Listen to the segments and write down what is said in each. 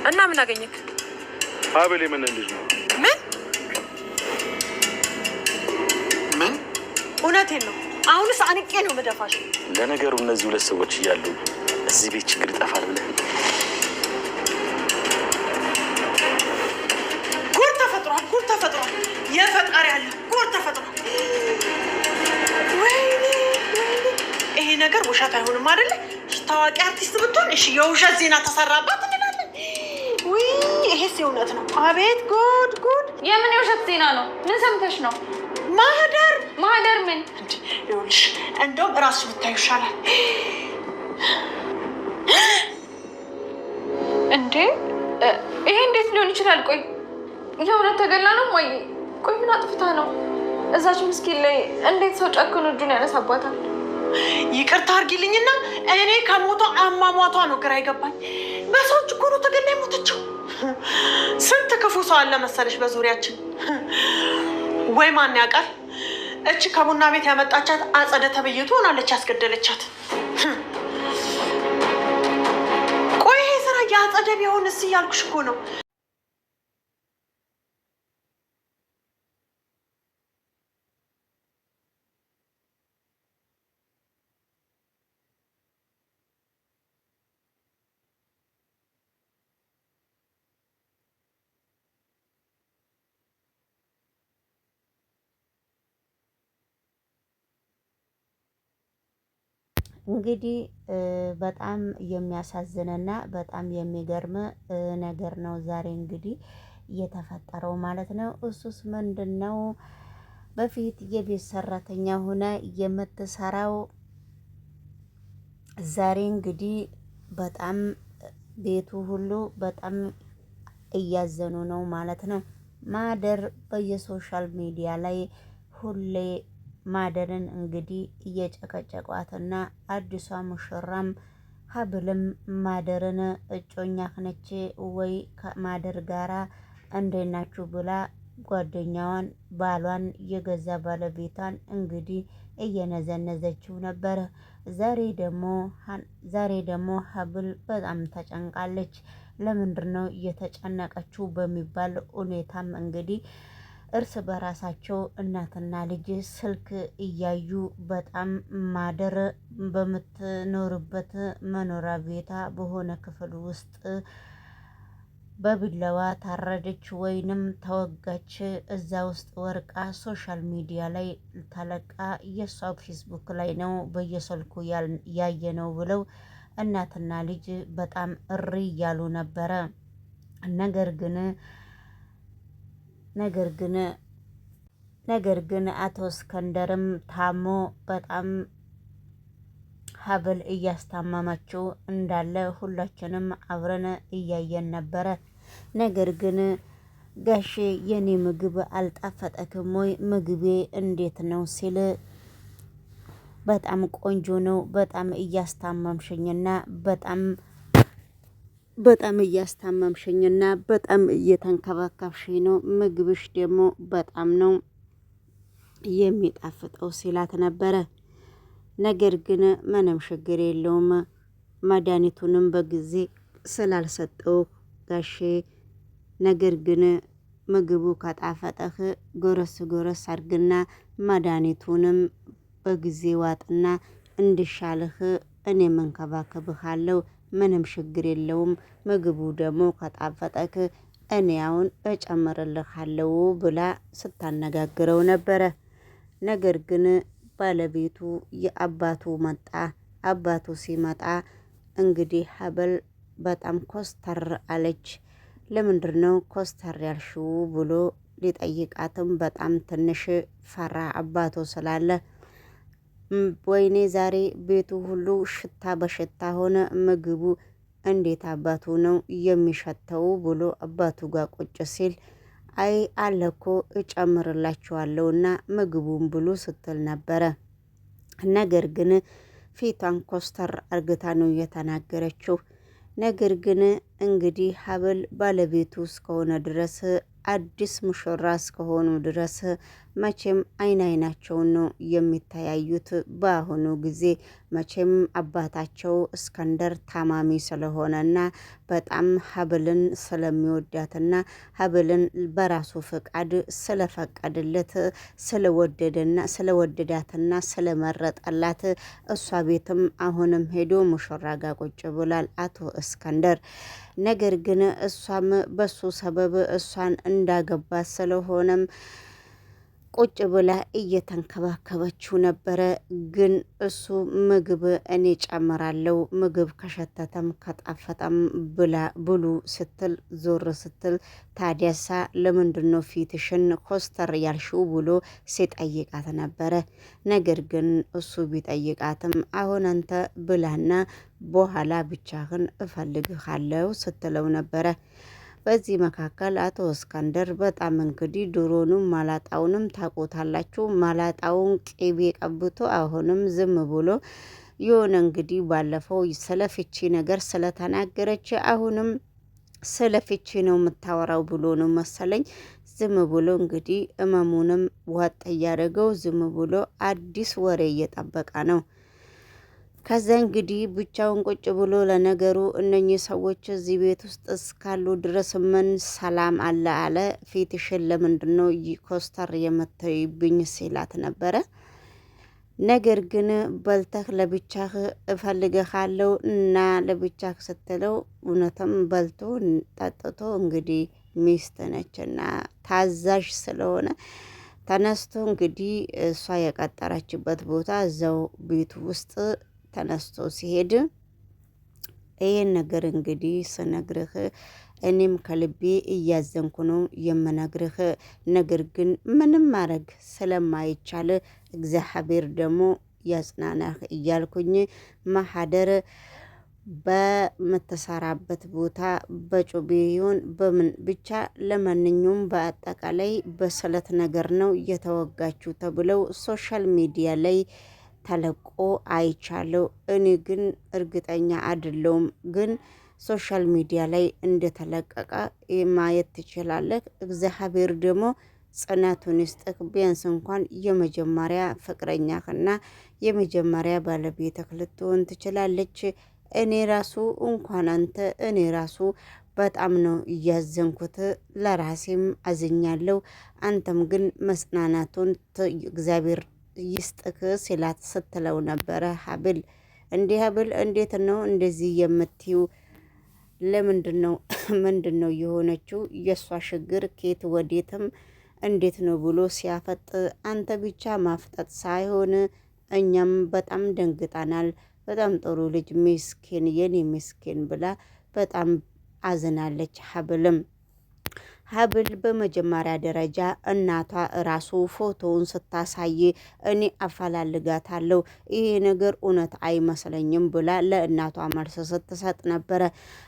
እና ምን አገኘክ? ሀብል የምን ልጅ ነው? ምን? እውነቴን ነው። አሁንስ አንቄ ነው መደፋሽ። ለነገሩ እነዚህ ሁለት ሰዎች እያሉ እዚህ ቤት ችግር ይጠፋል ብለህ ጉድ ተፈጥሯል። የፈጣሪ ያለ ጉድ ተፈጥሯል። ወይኔ ይሄ ነገር ውሸት አይሆንም አይደለ? ታዋቂ አርቲስት ብትሆን እሺ የውሸት ዜና ተሰራባት እንላለን። ውይ ይሄስ እውነት ነው። አቤት ጉድ! የምን የውሸት ዜና ነው? ምን ሰምተሽ ነው? ማህደር ምን? ይኸውልሽ እንደውም እራስሽ ብታዩ ይሻላል። እንዴ ይሄ እንዴት ሊሆን ይችላል? ቆይ የእውነት ተገላ ነው ወይ? ቆይ ምን አጥፍታ ነው? እዛች ምስኪን ላይ እንዴት ሰው ጨክኖ እጁን ያነሳባታል? ይቅርታ አድርጊልኝና እኔ ከሞቷ አሟሟቷ ነው ግራ ይገባኝ። በሰዎች እኮ ነው ተገላ የሞተችው። ስንት ክፉ ሰው አለ መሰለሽ በዙሪያችን። ወይ ማን ያውቃል? እቺ ከቡና ቤት ያመጣቻት አጸደ ተብይቱ ሆናለች ያስገደለቻት። ቆይ ይሄ ስራ የአጸደ ቢሆንስ እያልኩሽ እኮ ነው። እንግዲህ በጣም የሚያሳዝንና በጣም የሚገርም ነገር ነው ዛሬ እንግዲህ እየተፈጠረው ማለት ነው። እሱስ ምንድነው? በፊት የቤት ሰራተኛ ሆነ የምትሰራው ዛሬ እንግዲህ በጣም ቤቱ ሁሉ በጣም እያዘኑ ነው ማለት ነው። ማህደር በየሶሻል ሚዲያ ላይ ሁሌ ማህደርን እንግዲህ እየጨቀጨቋትና አዲሷ ሙሽራም ሀብልም ማህደርን እጮኛህ ነች ወይ ከማህደር ጋራ እንዴት ናችሁ ብላ ጓደኛዋን ባሏን የገዛ ባለቤቷን እንግዲህ እየነዘነዘችው ነበር። ዛሬ ደግሞ ሀብል በጣም ተጨንቃለች። ለምንድነው እየተጨነቀችው በሚባል ሁኔታም እንግዲህ እርስ በራሳቸው እናትና ልጅ ስልክ እያዩ በጣም ማህደር በምትኖርበት መኖሪያ ቤታ በሆነ ክፍል ውስጥ በቢላዋ ታረደች ወይንም ተወጋች። እዛ ውስጥ ወርቃ ሶሻል ሚዲያ ላይ ተለቃ የሷ ፌስቡክ ላይ ነው በየስልኩ ያየ ነው ብለው እናትና ልጅ በጣም እሪ እያሉ ነበረ። ነገር ግን አቶ እስከንደርም ታሞ በጣም ሀብል እያስታመመችው እንዳለ ሁላችንም አብረን እያየን ነበረ። ነገር ግን ጋሼ የኔ ምግብ አልጣፈጠክም ወይ? ምግቤ እንዴት ነው ሲል በጣም ቆንጆ ነው፣ በጣም እያስታመምሽኝና በጣም እየተንከባከብሽኝ ነው። ምግብሽ ደግሞ በጣም ነው የሚጣፍጠው ሲላት ነበረ። ነገር ግን ምንም ችግር የለውም መድኃኒቱንም በጊዜ ስላልሰጠው ጋሼ፣ ነገር ግን ምግቡ ከጣፈጠህ ጎረስ አድርግና መድኃኒቱንም በጊዜ ዋጥና እንዲሻልህ እኔ መንከባከብሃለሁ። ምንም ችግር የለውም። ምግቡ ደግሞ ከጣፈጠክ እኔ አሁን እጨምርልሃለሁ ብላ ስታነጋግረው ነበረ። ነገር ግን ባለቤቱ የአባቱ መጣ። አባቱ ሲመጣ እንግዲህ ሀብል በጣም ኮስተር አለች። ለምንድነው ኮስተር ያልሽው ብሎ ሊጠይቃትም በጣም ትንሽ ፈራ አባቱ ስላለ። ወይኔ ዛሬ ቤቱ ሁሉ ሽታ በሽታ ሆነ፣ ምግቡ እንዴት አባቱ ነው የሚሸተው ብሎ አባቱ ጋር ቁጭ ሲል አይ አለኮ እጨምርላችኋለሁና ምግቡን ብሉ ስትል ነበረ። ነገር ግን ፊቷን ኮስተር አርግታ ነው የተናገረችው። ነገር ግን እንግዲህ ሀብል ባለቤቱ እስከሆነ ድረስ አዲስ ሙሽራ እስከሆኑ ድረስ መቼም አይናቸውን ነው የሚተያዩት። በአሁኑ ጊዜ መቼም አባታቸው እስከንደር ታማሚ ስለሆነና በጣም ሀብልን ስለሚወዳትና ሀብልን በራሱ ፍቃድ ስለፈቀድለት ስለወደዳትና ስለመረጠላት እሷ ቤትም አሁንም ሄዶ ሙሽራ ጋ ቁጭ ብሏል አቶ እስከንደር። ነገር ግን እሷም በሱ ሰበብ እሷን እንዳገባት ስለሆነም ቁጭ ብላ እየተንከባከበችው ነበረ። ግን እሱ ምግብ እኔ ጨምራለሁ፣ ምግብ ከሸተተም ከጣፈጠም ብሉ ስትል ዞር ስትል ታዲያሳ ለምንድነው ፊትሽን ኮስተር ያልሽው ብሎ ሲጠይቃት ነበረ። ነገር ግን እሱ ቢጠይቃትም አሁን አንተ ብላና በኋላ ብቻህን እፈልግሃለሁ ስትለው ነበረ። በዚህ መካከል አቶ እስከንደር በጣም እንግዲህ ድሮንም ማላጣውንም ታቆታላችሁ። ማላጣውን ቅቤ ቀብቶ አሁንም ዝም ብሎ የሆነ እንግዲህ ባለፈው ስለ ፍቺ ነገር ስለተናገረች አሁንም ስለ ፍቺ ነው የምታወራው ብሎ ነው መሰለኝ ዝም ብሎ እንግዲህ እመሙንም ዋጥ እያደረገው ዝም ብሎ አዲስ ወሬ እየጠበቀ ነው። ከዛ እንግዲህ ብቻውን ቁጭ ብሎ ለነገሩ እነኚህ ሰዎች እዚህ ቤት ውስጥ እስካሉ ድረስ ምን ሰላም አለ ፊትሽን ለምንድነው ኮስተር የምትይብኝ ሲላት ነበረ። ነገር ግን በልተህ ለብቻህ እፈልግሃለሁ እና ለብቻህ ስትለው እውነትም በልቶ ጠጥቶ እንግዲህ ሚስት ነችና ታዛዥ ስለሆነ ተነስቶ እንግዲህ እሷ የቀጠረችበት ቦታ እዛው ቤቱ ውስጥ ተነስቶ ሲሄድ ይህን ነገር እንግዲህ ስነግርህ እኔም ከልቤ እያዘንኩ ነው የምነግርህ። ነገር ግን ምንም ማድረግ ስለማይቻል እግዚአብሔር ደግሞ ያጽናናህ እያልኩኝ ማህደር በምትሰራበት ቦታ በጩቤ ይሁን በምን ብቻ ለማንኛውም በአጠቃላይ በስለት ነገር ነው የተወጋችው ተብለው ሶሻል ሚዲያ ላይ ተለቆ አይቻለሁ። እኔ ግን እርግጠኛ አይደለሁም። ግን ሶሻል ሚዲያ ላይ እንደተለቀቀ ማየት ትችላለህ። እግዚአብሔር ደግሞ ጽናቱን ይስጥህ። ቢያንስ እንኳን የመጀመሪያ ፍቅረኛህና የመጀመሪያ ባለቤትህ ልትሆን ትችላለች። እኔ ራሱ እንኳን አንተ እኔ ራሱ በጣም ነው እያዘንኩት፣ ለራሴም አዝኛለሁ። አንተም ግን መጽናናቱን እግዚአብሔር ይስጥክ ሲላት ስትለው ነበረ። ሀብል እንዴት ነው እንደዚህ የምትዩ? ለምንድን ነው ምንድን ነው የሆነችው? የእሷ ችግር ኬት ወዴትም እንዴት ነው ብሎ ሲያፈጥ አንተ ብቻ ማፍጠጥ ሳይሆን እኛም በጣም ደንግጠናል። በጣም ጥሩ ልጅ ምስኪን፣ የኔ ምስኪን ብላ በጣም አዝናለች። ሀብል በመጀመሪያ ደረጃ እናቷ ራሱ ፎቶውን ስታሳይ እኔ አፈላልጋታለሁ ይሄ ነገር እውነት አይመስለኝም ብላ ለእናቷ መልስ ስትሰጥ ነበረ።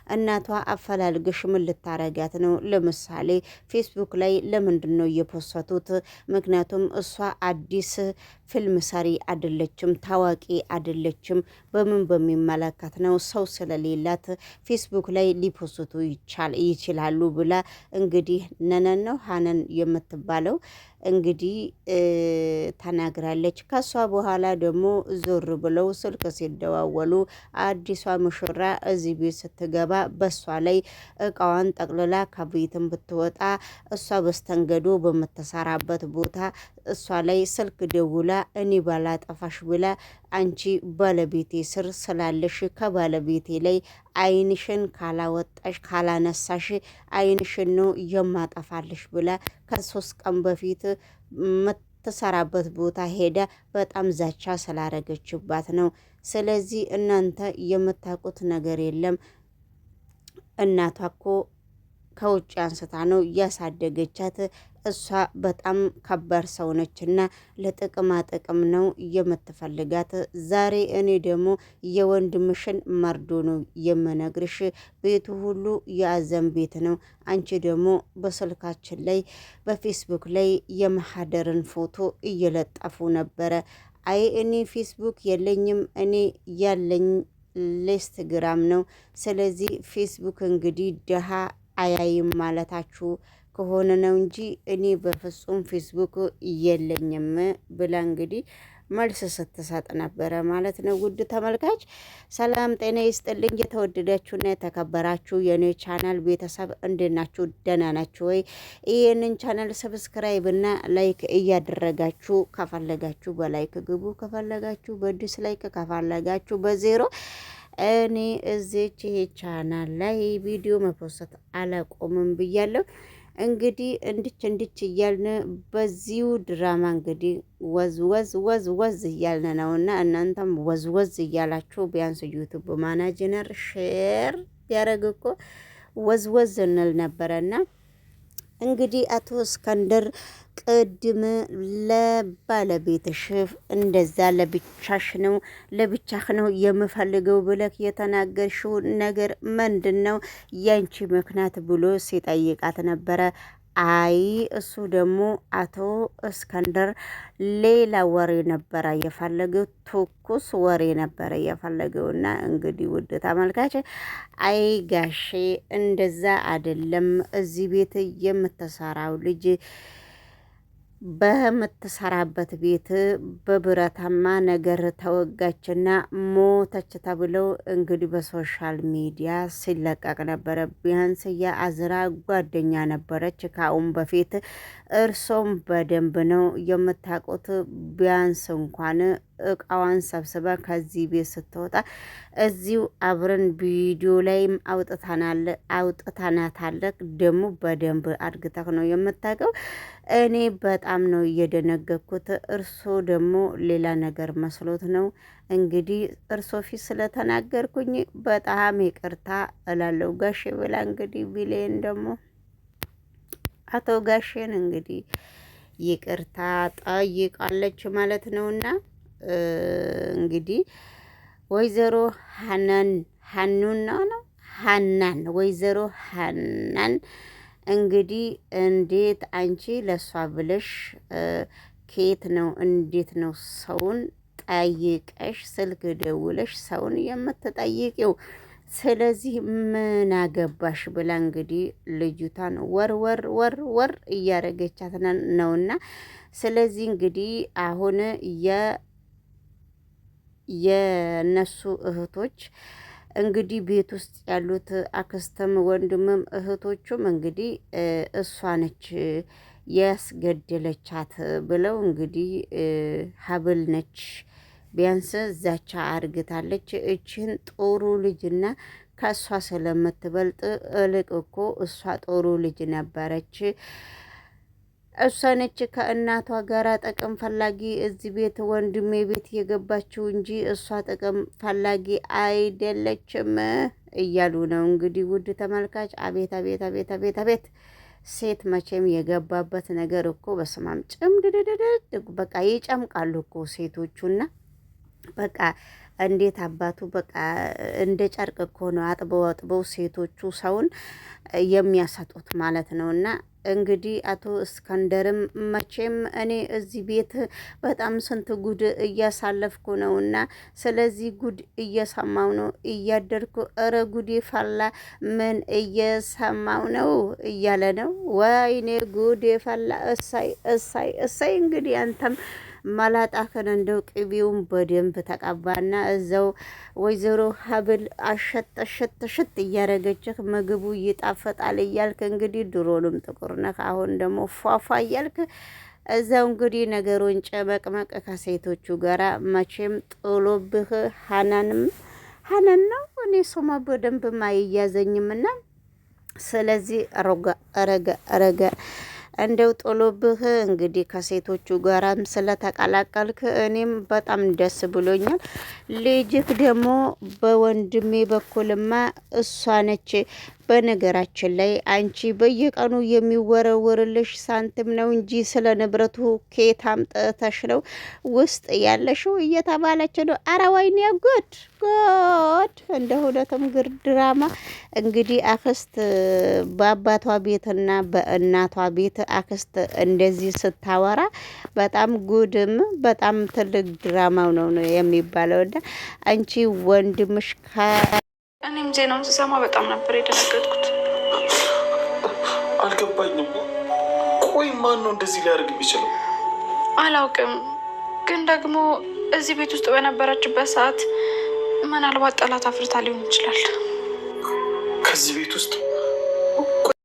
እናቷ አፈላልግሽ ምን ልታረጋት ነው? ለምሳሌ ፌስቡክ ላይ ለምንድን ነው እየፖሰቱት? ምክንያቱም እሷ አዲስ ፊልም ሰሪ አይደለችም፣ ታዋቂ አይደለችም። በምን በሚመለከት ነው? ሰው ስለሌላት ፌስቡክ ላይ ሊፖስቱ ይችላሉ ብላ እንግዲህ ነነን ነው ሀነን የምትባለው እንግዲህ ተናግራለች። ከሷ በኋላ ደግሞ ዞር ብለው ስልክ ሲደዋወሉ አዲሷ ሙሽራ እዚህ ቤት ስትገባ በሷ ላይ እቃዋን ጠቅልላ ከቤትም ብትወጣ እሷ በስተንገዶ በምትሰራበት ቦታ እሷ ላይ ስልክ ደውላ እኔ ባላጠፋሽ ብላ አንቺ ባለቤቴ ስር ስላለሽ ከባለቤቴ ላይ አይንሽን ካላወጣሽ ካላነሳሽ አይንሽን ነው የማጠፋልሽ ብላ ከ3 ቀን በፊት የምትሰራበት ቦታ ሄዳ በጣም ዛቻ ስላረገችባት ነው። ስለዚህ እናንተ የምታውቁት ነገር የለም። እናቷ እኮ ከውጭ አንስታ ነው ያሳደገቻት። እሷ በጣም ከባድ ሰው ነችና ለጥቅማ ጥቅም ነው የምትፈልጋት። ዛሬ እኔ ደግሞ የወንድምሽን መርዶ ነው የምነግርሽ። ቤቱ ሁሉ የአዘን ቤት ነው። አንቺ ደግሞ በስልካችን ላይ በፌስቡክ ላይ የማህደርን ፎቶ እየለጠፉ ነበረ። አይ እኔ ፌስቡክ የለኝም፣ እኔ ያለኝ ኢንስታግራም ነው። ስለዚህ ፌስቡክ እንግዲህ ደሃ አያይም ማለታችሁ ከሆነ ነው እንጂ እኔ በፍጹም ፌስቡክ የለኝም ብላ እንግዲህ መልስ ስትሰጥ ነበረ ማለት ነው። ውድ ተመልካች ሰላም ጤና ይስጥልኝ። የተወደዳችሁና የተከበራችሁ የኔ ቻናል ቤተሰብ እንዴት ናችሁ? ደህና ናችሁ ወይ? ይህንን ቻናል ሰብስክራይብ እና ላይክ እያደረጋችሁ ከፈለጋችሁ በላይክ ግቡ፣ ከፈለጋችሁ በዲስላይክ፣ ከፈለጋችሁ በዜሮ እኔ እዚች ይሄ ቻናል ላይ ቪዲዮ መፖስት አላቆምም ብያለሁ። እንግዲህ እንድች እያልን በዚሁ ድራማ እንግዲህ ወዝ እያልን ነውና እናንተም ወዝ እያላችሁ ቢያንስ ዩቱብ ማናጀር ሼር ያደረግ እኮ ወዝ እንል ነበረና እንግዲህ አቶ እስክንድር ቅድም ለባለቤትሽ እንደዛ ለብቻህ ነው የምፈልገው ብለህ የተናገርሽው ነገር ምንድን ነው ያንቺ ምክንያት ብሎ ሲጠይቃት ነበረ። አይ እሱ ደግሞ አቶ እስክንድር ሌላ ወሬ ነበረ የፈለገው፣ ትኩስ ወሬ ነበረ የፈለገውና እንግዲህ ውድ ተመልካች አይ ጋሼ እንደዛ አይደለም፣ እዚህ ቤት የምትሰራው ልጅ በምትሰራበት ቤት በብረታማ ነገር ተወጋችና ሞተች ተብለው እንግዲህ በሶሻል ሚዲያ ሲለቀቅ ነበረ። ቢያንስ የአዝራ ጓደኛ ነበረች ከአሁን በፊት እርሶም በደንብ ነው የምታውቁት። ቢያንስ እንኳን እቃዋን ሰብስባ ከዚህ ቤት ስትወጣ እዚሁ አብረን ቪዲዮ ላይም አውጥተናታል። ደግሞ በደንብ አድግተህ ነው የምታውቀው። እኔ በጣም ነው እየደነገኩት። እርሶ ደግሞ ሌላ ነገር መስሎት ነው እንግዲህ እርሶ ፊት ስለተናገርኩኝ በጣም ይቅርታ እላለሁ ጋሼ ብላ እንግዲህ ቢሌን ደግሞ አቶ ጋሼን እንግዲህ ይቅርታ ጠይቃለች ማለት ነውና እንግዲህ ወይዘሮ ሀናን ወይዘሮ ሀናን እንግዲህ እንዴት አንቺ ለሷ ብለሽ ከየት ነው እንዴት ነው ሰውን ጠይቀሽ ስልክ ደውለሽ ሰውን የምትጠይቂው? ስለዚህ ምን አገባሽ ብላ እንግዲህ ልጅቷን ወር እያረገቻት ነውና ስለዚህ እንግዲህ አሁን የነሱ እህቶች እንግዲህ ቤት ውስጥ ያሉት አክስትም ወንድምም እህቶቹም እንግዲህ እሷ ነች ያስገደለቻት ብለው እንግዲህ ሀብል ነች ቢያንስ ዛቻ አርግታለች። እችን ጥሩ ልጅና ከእሷ ስለምትበልጥ እልቅ እኮ እሷ ጥሩ ልጅ ነበረች። እሷ ነች ከእናቷ ጋር ጥቅም ፈላጊ እዚህ ቤት ወንድሜ ቤት የገባችው እንጂ እሷ ጥቅም ፈላጊ አይደለችም እያሉ ነው እንግዲህ ውድ ተመልካች። አቤት ሴት መቼም የገባበት ነገር እኮ በስማም ጭምድድድድ በቃ ይጨምቃሉ እኮ ሴቶቹና በቃ እንዴት አባቱ በቃ እንደ ጨርቅ እኮ ነው አጥበው ሴቶቹ ሰውን የሚያሰጡት ማለት ነውና እንግዲህ አቶ እስክንድርም መቼም እኔ እዚህ ቤት በጣም ስንት ጉድ እያሳለፍኩ ነውና ስለዚህ ጉድ እየሰማው ነው እያደርኩ እረ ጉድ ፈላ ምን እየሰማው ነው እያለ ነው። ወይኔ ጉድ ፈላ እሳይ እንግዲህ አንተም መላጣከን እንደው ቅቤውን በደንብ ተቀባና እዛው ወይዘሮ ሀብል አሸት እያረገችህ ምግቡ ይጣፈጣል እያልክ እንግዲህ ድሮንም ጥቁር ነህ፣ አሁን ደግሞ ፏፏ እያልክ እዛው እንግዲህ ነገሩን ጨመቅመቅ ከሴቶቹ ጋራ መቼም ጥሎብህ ሀናን ነው እኔ ሶማ በደንብ አይያዘኝምና ስለዚህ ረጋ እንደው ጥሎብህ እንግዲህ ከሴቶቹ ጋራም ስለተቀላቀልክ እኔም በጣም ደስ ብሎኛል። ልጅክ ደግሞ በወንድሜ በኩልማ እሷ ነች። በነገራችን ላይ አንቺ በየቀኑ የሚወረወርልሽ ሳንቲም ነው እንጂ ስለ ንብረቱ ከየት አምጥተሽ ነው ውስጥ ያለሽው እየተባለች ነው። ኧረ ወይኔ ጉድ እንደ ሁለቱም ግር ድራማ እንግዲህ አክስት በአባቷ ቤትና በእናቷ ቤት አክስት እንደዚህ ስታወራ በጣም ጉድም በጣም ትልቅ ድራማው ነው የሚባለው። እና አንቺ ወንድምሽ እኔም ዜናውን ስሰማ በጣም ነበር የደነገጥኩት። አልገባኝም። ማን ነው እንደዚህ ሊያደርግ የሚችለው? አላውቅም፣ ግን ደግሞ እዚህ ቤት ውስጥ በነበረችበት ሰዓት ምናልባት ጠላት አፍርታ ሊሆን ይችላል። ከዚህ ቤት ውስጥ